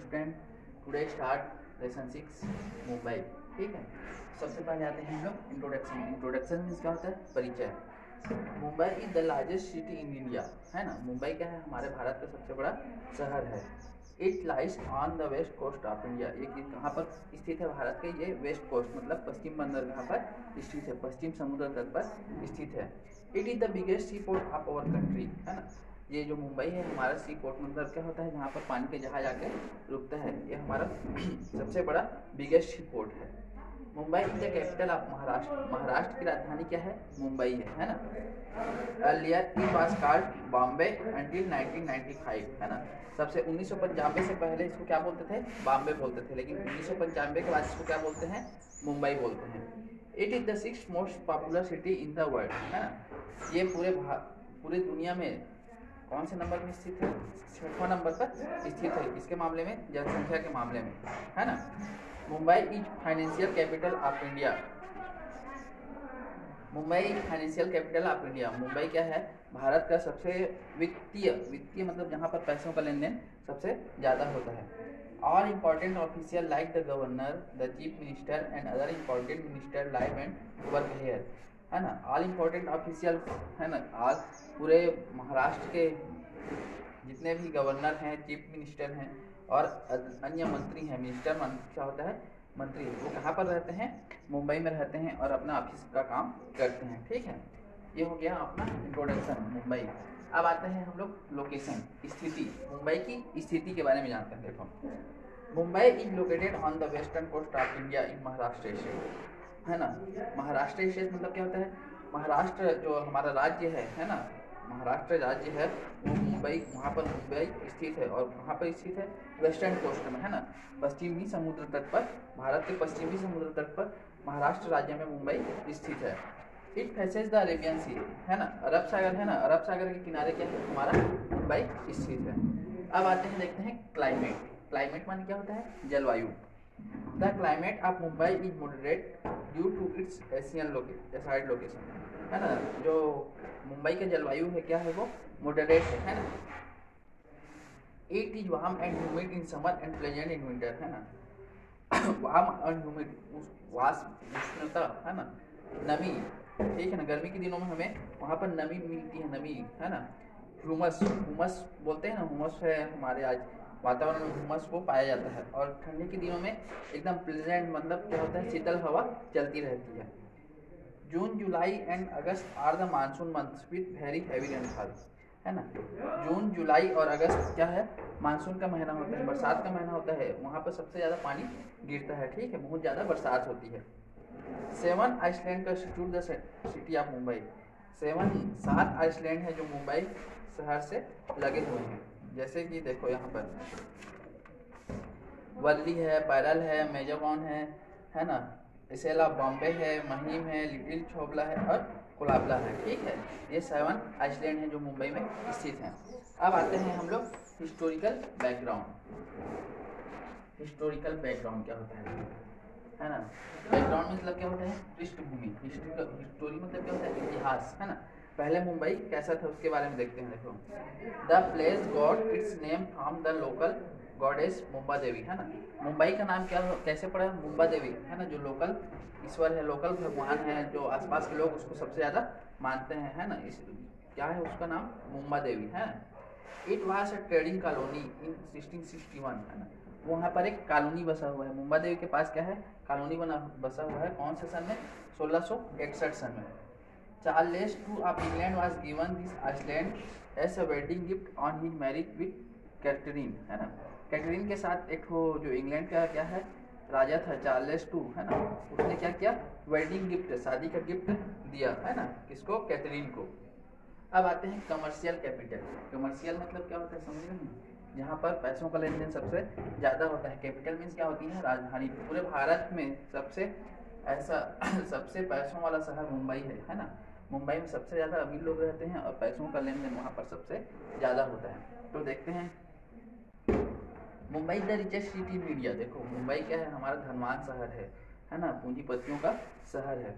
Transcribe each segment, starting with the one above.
Student, today start lesson 6 Mumbai. ठीक है, सबसे पहले आते हैं हम लोग इंट्रोडक्शन। इंट्रोडक्शन मीन्स क्या होता है? परिचय। Mumbai is the largest city in India, है ना। मुंबई क्या है? हमारे भारत का सबसे बड़ा शहर है। It lies on the west coast of India. ये कहाँ पर स्थित है भारत के? ये वेस्ट कोस्ट मतलब पश्चिम बंदरगाह पर स्थित है, पश्चिम समुद्र तट पर स्थित है। It is the biggest sea port of our country, है ना। ये जो मुंबई है हमारा सी पोर्ट मतलब क्या होता है? जहाँ पर पानी के जहाज आके रुकता है, ये हमारा सबसे बड़ा बिगेस्ट सी पोर्ट है। Mumbai is the capital of Maharashtra. Maharashtra की राजधानी क्या है? मुंबई है ना। Earlier it was called Bombay until 1995, है ना। सबसे 1995 से पहले इसको क्या बोलते थे? बॉम्बे बोलते थे, लेकिन 1995 के बाद इसको क्या बोलते हैं? मुंबई बोलते हैं। It is the 6th most popular city in the world, है ना। ये पूरे दुनिया में कौन से नंबर में स्थित है? 6वां नंबर पर स्थित है। इसके मामले में, जनसंख्या के मामले में, है ना। Mumbai is financial capital of India. Mumbai financial capital of India. Mumbai क्या है? भारत का सबसे वित्तीय मतलब जहाँ पर पैसों का लेन देन सबसे ज़्यादा होता है। All important official like the governor, the chief minister and other important minister live and work here, है ना। ऑल इम्पॉर्टेंट ऑफिशियल, है ना। आज पूरे महाराष्ट्र के जितने भी गवर्नर हैं, चीफ मिनिस्टर हैं और अन्य मंत्री हैं, मिनिस्टर क्या होता है? मंत्री, वो कहाँ पर रहते हैं? मुंबई में रहते हैं और अपना ऑफिस का काम करते हैं। ठीक है, ये हो गया अपना इंट्रोडक्शन मुंबई। अब आते हैं हम लोग लोकेशन, स्थिति। मुंबई की स्थिति के बारे में जानते हैं। देखो, Mumbai is located on the western coast of India in Maharashtra state, है ना। महाराष्ट्र स्टेट मतलब क्या होता है? महाराष्ट्र जो हमारा राज्य है ना, महाराष्ट्र राज्य है, वो मुंबई, वहाँ पर मुंबई स्थित है। और कहाँ पर स्थित है? वेस्टर्न कोस्ट में, है ना, पश्चिमी समुद्र तट पर। भारत के पश्चिमी समुद्र तट पर महाराष्ट्र राज्य में मुंबई स्थित है। It faces the Arabian sea, है ना, अरब सागर, है ना। अरब सागर के किनारे क्या है? हमारा मुंबई स्थित है। अब आते हैं, देखते हैं क्लाइमेट। क्लाइमेट माने क्या होता है? जलवायु। The climate of Mumbai is moderate due to its Asian side location, है ना। जो मुंबई का जलवायु है क्या है? वो मॉडरेट है ना। It is warm and humid in summer and pleasant in winter, है ना। वार्म एंड ह्यूमिड, उष्णता, है ना, नमी, ठीक है ना। गर्मी के दिनों में हमें वहाँ पर नमी मिलती है, नमी, है ना। हुमस बोलते हैं ना, हुमस है हमारे आज वातावरण में, हुमस वो पाया जाता है। और ठंडी के दिनों में एकदम प्लेजेंट मतलब क्या होता है? शीतल हवा चलती रहती है। June, July and August are the monsoon months with very heavy rainfall, है ना। जून, जुलाई और अगस्त क्या है? मानसून का महीना होता है, बरसात का महीना होता है। वहाँ पर सबसे ज़्यादा पानी गिरता है, ठीक है, बहुत ज़्यादा बरसात होती है। 7 island constitute the city of Mumbai. 7 island है जो मुंबई शहर से लगे हुए हैं। जैसे कि देखो यहाँ पर वर्ली है, पैरल है, मेजरगॉन है ना। इसके अलावा बॉम्बे है, महिम है, लिटिल छोबला है और कोलाबला है। ठीक है, ये 7 आइसलैंड हैं जो मुंबई में स्थित हैं। अब आते हैं हम लोग हिस्टोरिकल बैकग्राउंड। हिस्टोरिकल बैकग्राउंड क्या होता है ना। बैकग्राउंड मतलब क्या होता है? पृष्ठभूमि। हिस्टोरी मतलब क्या होता है? इतिहास, है ना। पहले मुंबई कैसा था उसके बारे में देखते हैं। देखो, the place got its name from the local goddess Mumba Devi, है ना। मुंबई का नाम क्या कैसे पड़ा? मुंबा देवी, है ना, जो लोकल ईश्वर है, लोकल भगवान है, जो आसपास के लोग उसको सबसे ज़्यादा मानते हैं, है ना। इस क्या है उसका नाम? मुंबा देवी, है। It was a trading colony इन 1661, है ना। वहाँ पर एक कॉलोनी बसा हुआ है। मुंबा देवी के पास क्या है? कॉलोनी बसा हुआ है। कौन से सन में? 1661 सन में। Charles two of England was given this island as a wedding gift on his marriage with Catherine, है ना। कैथरीन के साथ एक जो इंग्लैंड का क्या है? राजा था चार्ल्स टू, है ना। उसने क्या किया? वेडिंग गिफ्ट, शादी का गिफ्ट दिया, है ना, किसको? कैथरीन को। अब आते हैं कमर्शियल कैपिटल। कमर्शियल मतलब क्या होता है? समझ रहे हैं? जहाँ पर पैसों का लेन देन सबसे ज़्यादा होता है। कैपिटल मीन्स क्या होती है? राजधानी। पूरे भारत में सबसे ऐसा सबसे पैसों वाला शहर मुंबई है ना। मुंबई में सबसे ज़्यादा अमीर लोग रहते हैं और पैसों का लेन देन वहाँ पर सबसे ज़्यादा होता है। तो देखते हैं, Mumbai the richest city in India. देखो, मुंबई क्या है? हमारा धनवान शहर है ना, पूंजीपतियों का शहर है।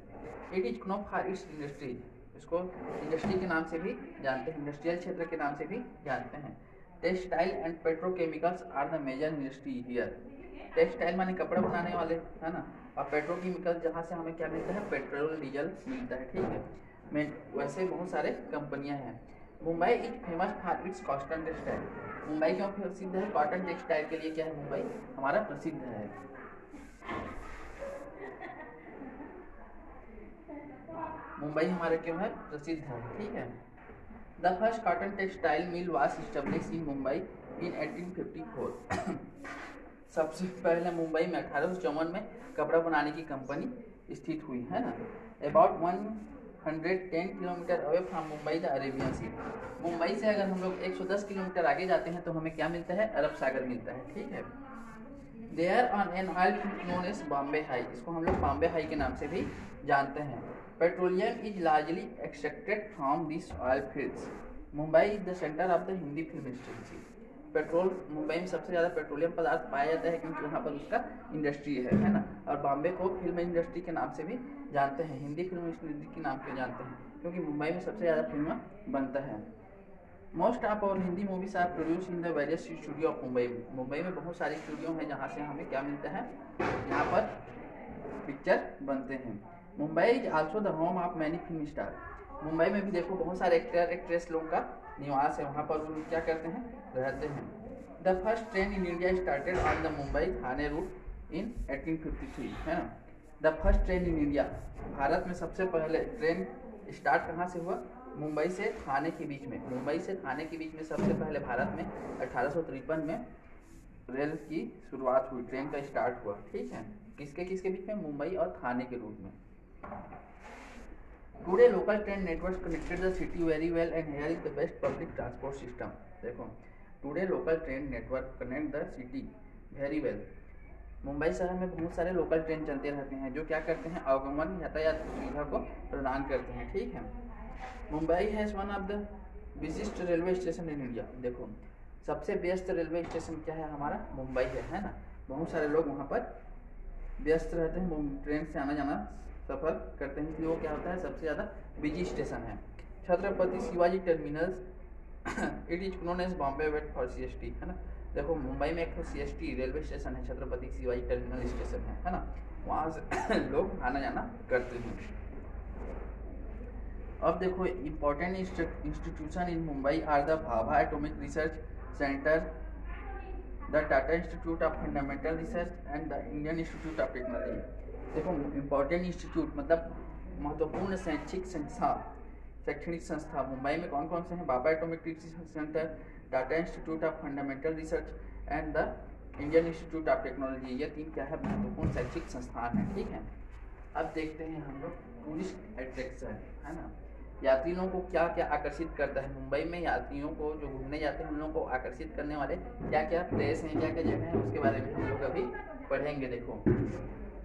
It is known for its industries. इसको इंडस्ट्री के नाम से भी जानते हैं, इंडस्ट्रियल क्षेत्र के नाम से भी जानते हैं। Textile and petrochemicals are the major industry here. Textile माने कपड़ा बनाने वाले, है ना, और पेट्रोकेमिकल जहाँ से हमें क्या मिलता है, पेट्रोल डीजल मिलता है, ठीक है। मैं वैसे बहुत सारे कंपनियां हैं। Mumbai is famous for its cotton textile. Mumbai क्यों प्रसिद्ध है? कॉटन टेक्सटाइल के लिए क्या है, मुंबई हमारा प्रसिद्ध है। मुंबई हमारे क्यों है प्रसिद्ध है, ठीक है। The first cotton textile mill was establish in Mumbai in 1854। सबसे पहले मुंबई में 1854 में कपड़ा बनाने की कंपनी स्थित हुई, है ना। About 110 kilometre away from Mumbai the Arabian sea. Mumbai से अगर हम लोग 110 किलोमीटर आगे जाते हैं तो हमें क्या मिलता है, अरब सागर मिलता है, ठीक है। There on an oil field known as Bombay High. इसको हम लोग बॉम्बे हाई के नाम से भी जानते हैं। Petroleum is largely extracted from this oil fields. Mumbai is the centre of the Hindi film industry. Petrol, Mumbai में सबसे ज़्यादा पेट्रोलियम पदार्थ पाया जाता है क्योंकि वहाँ पर उसका इंडस्ट्री है ना। और बॉम्बे को फिल्म इंडस्ट्री के नाम से भी जानते हैं, हिंदी फिल्म इंडस्ट्री के नाम से जानते हैं क्योंकि मुंबई में सबसे ज़्यादा फिल्म बनता है। Most of our Hindi movies are produce in the various studio of Mumbai. Mumbai में बहुत सारे स्टूडियो हैं जहाँ से हमें क्या मिलता है, यहाँ पर पिक्चर बनते हैं। Mumbai is also the home of many film star. Mumbai में भी देखो बहुत सारे एक्टर एक्ट्रेस लोग का निवास है, वहाँ पर वो क्या करते हैं, रहते हैं। The first train in India started on the Mumbai Thane route in 1853, है ना। The first train in India, Bharat में सबसे पहले ट्रेन स्टार्ट कहाँ से हुआ, मुंबई से थाने के बीच में। मुंबई से थाने के बीच में सबसे पहले भारत में 1853 में रेल की शुरुआत हुई, ट्रेन का स्टार्ट हुआ, ठीक है। किसके किसके बीच में, मुंबई और थाने के रूट में। Today local train network connected the city very well and here is the best public transport system. देखो, today local train network connect the city very well. Mumbai शहर में बहुत सारे लोकल ट्रेन चलते रहते हैं जो क्या करते हैं, आवागमन यातायात सुविधा को प्रदान करते हैं, ठीक है। Mumbai has one of the busiest railway station in India. देखो, सबसे व्यस्त रेलवे स्टेशन क्या है हमारा, मुंबई है ना। बहुत सारे लोग वहाँ पर व्यस्त रहते हैं, ट्रेन से आना जाना सफ़र करते हैं, इसलिए वो क्या होता है, सबसे ज़्यादा बिजी स्टेशन है। Chhatrapati Shivaji terminus it is known as Bombay VT for CST, है ना। देखो, मुंबई में एक तो CST रेलवे स्टेशन है, छत्रपति शिवाजी टर्मिनल स्टेशन है ना, वहाँ से लोग आना जाना करते हैं। अब देखो, important institution in Mumbai are the Bhabha atomic research centre, the Tata institute of fundamental research and the Indian institute of technology. देखो, इम्पोर्टेंट इंस्टीट्यूट मतलब महत्वपूर्ण शैक्षणिक संस्था मुंबई में कौन कौन से हैं, Bhabha atomic research centre, Tata institute of fundamental research and the Indian institute of technology. ये तीन क्या है, महत्वपूर्ण शैक्षिक संस्थान है, ठीक है। अब देखते हैं हम लोग टूरिस्ट अट्रैक्शन, है ना। यात्री लोगों को क्या क्या आकर्षित करता है मुंबई में, यात्रियों को जो घूमने जाते हैं उन लोगों को आकर्षित करने वाले क्या क्या प्लेस हैं, क्या क्या जगह हैं, उसके बारे में हम लोग अभी पढ़ेंगे। देखो,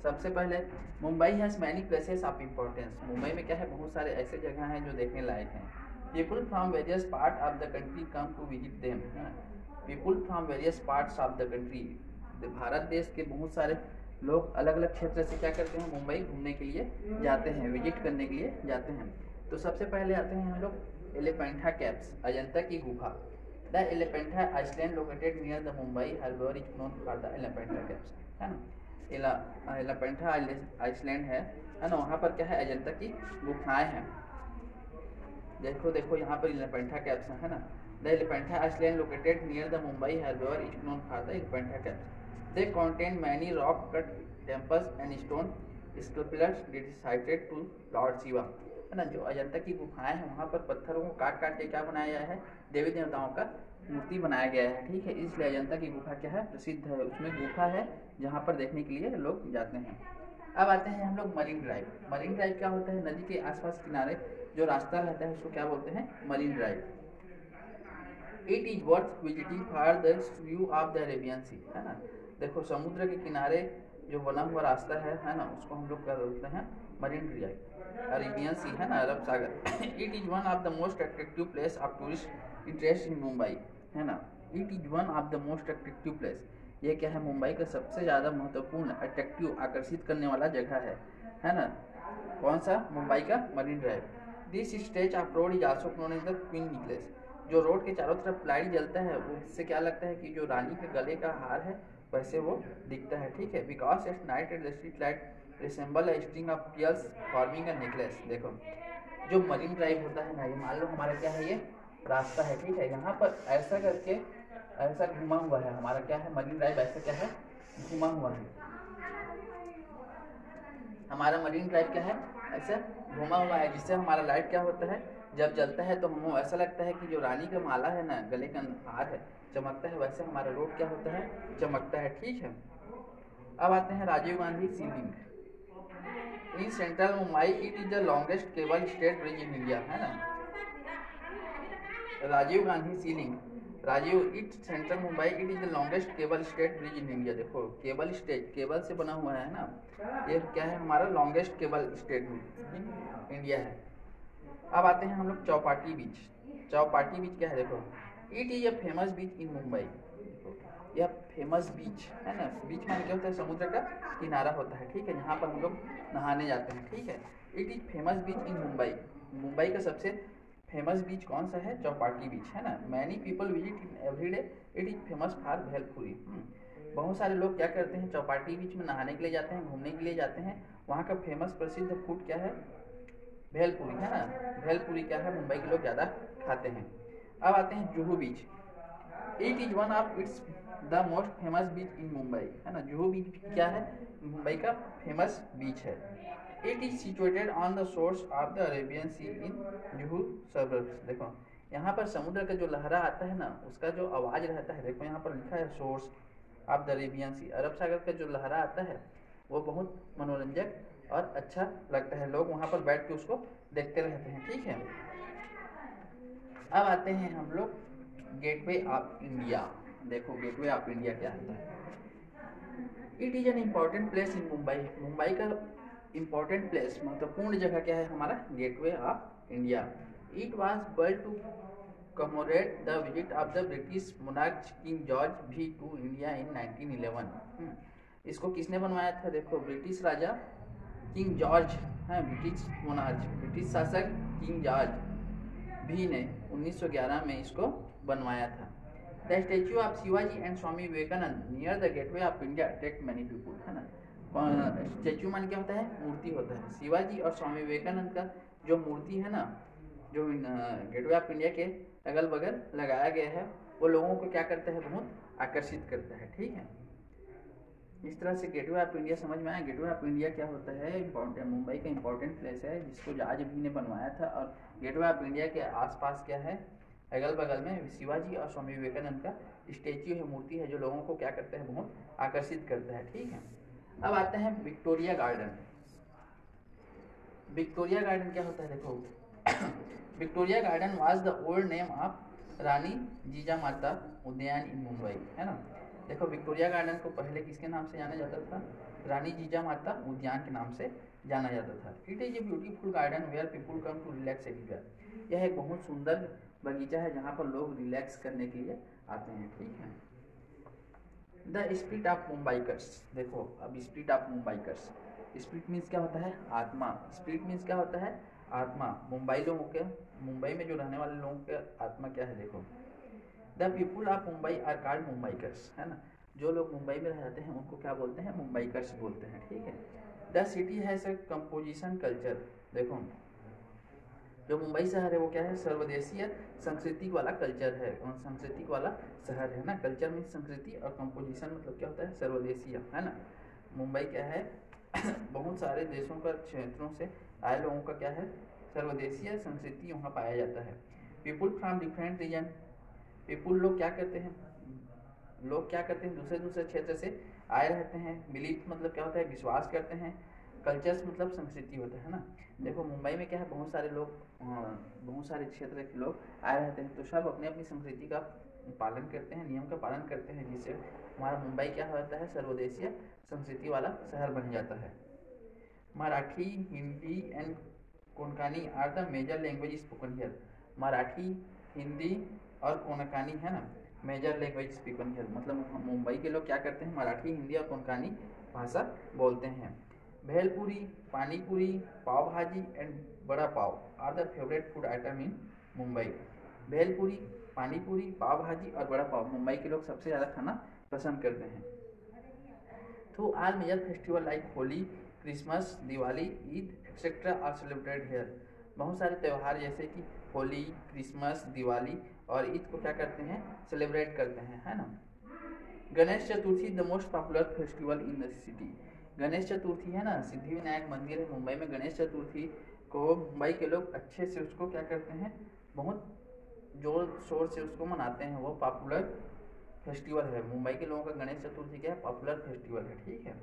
सबसे पहले Mumbai has many places of importance. Mumbai में क्या है, बहुत सारे ऐसे जगह हैं जो देखने लायक हैं। People from various part of the country come to visit them, है ना। People from various parts of the country, Bharat देश के बहुत सारे लोग अलग अलग क्षेत्र से क्या करते हैं, मुंबई घूमने के लिए जाते हैं, विजिट करने के लिए जाते हैं। तो सबसे पहले आते हैं हम लोग एलिफेंटा केव्स, अजंता की गुफा। The Elephanta island located near the Mumbai harbour is known for the Elephanta caves, है ना। एलिफेंटा आइसलैंड है ना, वहाँ पर क्या है, अजंता की गुफाएं हैं। देखो देखो, यहाँ पर एलिफेंटा केव्स है ना। The Elephanta island located near the Mumbai harbour is known for the Elephanta caves. They contain many rock cut temples and stone sculptures dedicated to lord Shiva, है ना। जो अजंता की गुफाएं हैं वहाँ पर पत्थरों को काट काट के क्या बनाया गया है, देवी देवताओं का मूर्ति बनाया गया है, ठीक है। इसलिए अजंता की गुफा क्या है, प्रसिद्ध है। उसमें गुफा है जहाँ पर देखने के लिए लोग जाते हैं। अब आते हैं हम लोग मरीन ड्राइव। मरीन ड्राइव क्या होता है, नदी के आसपास किनारे जो रास्ता रहता है उसको क्या बोलते हैं, Marine Drive. It is worth visiting for the view of the Arabian sea, है ना। देखो, समुद्र के किनारे जो बना हुआ रास्ता है ना, उसको हम लोग क्या बोलते हैं, मरीन ड्राइव। अरेबियन सी, है ना, अरब सागर। It is one of the most attractive place of tourist interest in Mumbai, है ना। It is one of the most attractive place, ये क्या है, मुंबई का सबसे ज़्यादा महत्वपूर्ण अट्रैक्टिव आकर्षित करने वाला जगह है ना। कौन सा, मुंबई का marine drive. This stretch of road is also known as the queen necklace. जो रोड के चारों तरफ लाइट जलता है वो इससे क्या लगता है कि जो रानी के गले का हार है वैसे वो दिखता है, ठीक है। Because at night at the street light resemble a string of pearls forming a necklace. देखो जो मरीन ड्राइव होता है ना, ये मान लो हमारा क्या है, ये रास्ता है, ठीक है। यहाँ पर ऐसा करके ऐसा घुमा हुआ है हमारा क्या है, मरीन ड्राइव ऐसा क्या है, घुमा हुआ है हमारा मरीन ड्राइव क्या है, ऐसा घुमा हुआ है, जिससे हमारा लाइट क्या होता है, जब जलता है तो हमको ऐसा लगता है कि जो रानी का माला है ना, गले का हार है, चमकता है, वैसे हमारा रोड क्या होता है, चमकता है, ठीक है। अब आते हैं Rajiv Gandhi sea link in central Mumbai. It is the longest cable stayed bridge in India, है ना। Rajiv Gandhi sea link, Rajiv it central Mumbai, it is the longest cable stayed bridge in India. देखो केबल स्टेट, केबल से बना हुआ है ना, ये क्या है हमारा लॉन्गेस्ट केबल स्टेट इंडिया है। अब आते हैं हम लोग चौपाटी बीच। चौपाटी बीच क्या है, देखो it is a famous beach in Mumbai. यह फेमस बीच है ना, बीच में क्या होता है, समुद्र का किनारा होता है, ठीक है, जहाँ पर हम लोग नहाने जाते हैं, ठीक है। It is famous beach in Mumbai, Mumbai का सबसे फेमस बीच कौन सा है, चौपाटी बीच, है ना। Many people visit in every day, it is famous for bhelpuri. बहुत सारे लोग क्या करते हैं, चौपाटी बीच में नहाने के लिए जाते हैं, घूमने के लिए जाते हैं। वहाँ का फेमस प्रसिद्ध फूड क्या है, भेलपुरी, है ना। भेलपुरी क्या है, मुंबई के लोग ज़्यादा खाते हैं। अब आते हैं Juhu beach. It is one of its the most famous beach in Mumbai, है ना। जुहू बीच क्या है, मुंबई का फेमस बीच है। It is situated on the shores of the Arabian sea in Juhu suburbs. देखो यहाँ पर समुद्र का जो लहरा आता है ना, उसका जो आवाज़ रहता है, देखो यहाँ पर लिखा है सोर्स ऑफ द अरेबियन सी, अरब सागर का जो लहरा आता है वो बहुत मनोरंजक और अच्छा लगता है, लोग वहाँ पर बैठ के उसको देखते रहते हैं, ठीक है। अब आते हैं हम लोग गेटवे ऑफ इंडिया। देखो गेटवे ऑफ इंडिया क्या होता है। It is an important place in Mumbai, Mumbai का इम्पॉर्टेंट प्लेस महत्वपूर्ण जगह क्या है हमारा, gateway of India. It was built to commemorate the visit of the British monarch king George V to India in 1911। इसको किसने बनवाया था, देखो ब्रिटिश राजा किंग जॉर्ज है, ब्रिटिश मोनार्क, ब्रिटिश शासक किंग जॉर्ज भी ने 1911 में इसको बनवाया था। The statue of Shivaji and Swami Vivekananda near the gateway of India attract many people, है ना। स्टैच्यू मान क्या होता है, मूर्ति होता है। शिवाजी और स्वामी विवेकानंद का जो मूर्ति है ना, जो गेटवे ऑफ इंडिया के अगल बगल लगाया गया है, वो लोगों को क्या करता है, बहुत आकर्षित करता है, ठीक है। इस तरह से गेटवे ऑफ इंडिया समझ में आया। गेटवे ऑफ इंडिया क्या होता है, इम्पोर्टेंट, मुंबई का इंपॉर्टेंट प्लेस है जिसको जॉर्ज भी ने बनवाया था। और गेटवे ऑफ इंडिया के आसपास क्या है, अगल बगल में शिवाजी और स्वामी विवेकानंद का स्टेच्यू है, मूर्ति है, जो लोगों को क्या करता है, बहुत आकर्षित करता है, ठीक है। अब आते हैं विक्टोरिया गार्डन। विक्टोरिया गार्डन क्या होता है, देखो Victoria garden was the old name of Rani Jijamata Udyan in Mumbai, है ना। देखो विक्टोरिया गार्डन को पहले किसके नाम से जाना जाता था, रानी जीजामाता उद्यान के नाम से जाना जाता था। It is a beautiful garden where people come to relax everywhere. यह एक बहुत सुंदर बगीचा है जहाँ पर लोग रिलैक्स करने के लिए आते हैं, ठीक है। द स्पिरिट ऑफ मुंबईकर्स, देखो अब spirit of Mumbaikars, spirit means क्या होता है, आत्मा। स्पिरिट मीन्स क्या होता है, आत्मा। मुंबई लोगों के, मुंबई में जो रहने वाले लोगों के आत्मा क्या है, देखो the people of Mumbai are called Mumbaikars, है ना। जो लोग मुंबई में रहते हैं उनको क्या बोलते हैं, मुंबईकर्स बोलते हैं, ठीक है। The city has a composition culture, देखो जो मुंबई शहर है वो क्या है, सर्वदेशीय संस्कृति वाला कल्चर है, संस्कृति वाला शहर है ना। कल्चर मीन्स संस्कृति और कंपोजिशन मतलब क्या होता है, सर्वदेशीय, है ना। मुंबई क्या है बहुत सारे देशों का, क्षेत्रों से आए लोगों का क्या है, सर्वदेशीय संस्कृति वहाँ पाया जाता है। People from different region, people लोग क्या करते हैं, लोग क्या करते हैं, दूसरे दूसरे क्षेत्र से आए रहते हैं। बिलीफ मतलब क्या होता है, विश्वास करते हैं। कल्चर्स मतलब संस्कृति होता है ना। देखो मुंबई में क्या है, बहुत सारे लोग, बहुत सारे क्षेत्र के लोग आए रहते हैं, तो सब अपने अपनी संस्कृति का पालन करते हैं, नियम का पालन करते हैं, जिससे हमारा मुंबई क्या होता है, सर्वदेशीय संस्कृति वाला शहर बन जाता है। Marathi, Hindi and Konkani are the major language spoken here. Marathi, Hindi और कोंकणी है ना, मेजर लैंग्वेज स्पोकन हियर, मतलब मुंबई के लोग क्या करते हैं, मराठी, हिंदी और कोंकणी भाषा बोलते हैं। भेलपुरी, पानीपुरी, पाव bhaji and vada pav are the favourite food item in Mumbai. Bhelpuri, pani puri, पाव भाजी और बड़ा पाव मुंबई के लोग सबसे ज़्यादा खाना पसंद करते हैं। तो all major festival like Holi, Christmas, Diwali, Eid etcetera are celebrate here. बहुत सारे त्यौहार जैसे कि होली, क्रिसमस, दिवाली और ईद को क्या करते हैं, सेलिब्रेट करते हैं, है ना। Ganesh Chaturthi the most popular festival in the city. Ganesh Chaturthi है ना, सिद्धि विनायक मंदिर है मुंबई में, गणेश चतुर्थी को मुंबई के लोग अच्छे से उसको क्या करते हैं, बहुत जोर शोर से उसको मनाते हैं। वो पॉपुलर फेस्टिवल है मुंबई के लोगों का। गणेश चतुर्थी क्या है, पॉपुलर फेस्टिवल है, ठीक है।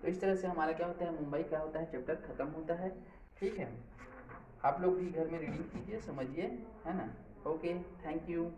तो इस तरह से हमारा क्या होता है, मुंबई क्या होता है, चैप्टर खत्म होता है, ठीक है। आप लोग भी घर में रीडिंग कीजिए, समझिए, है ना। Okay, thank you.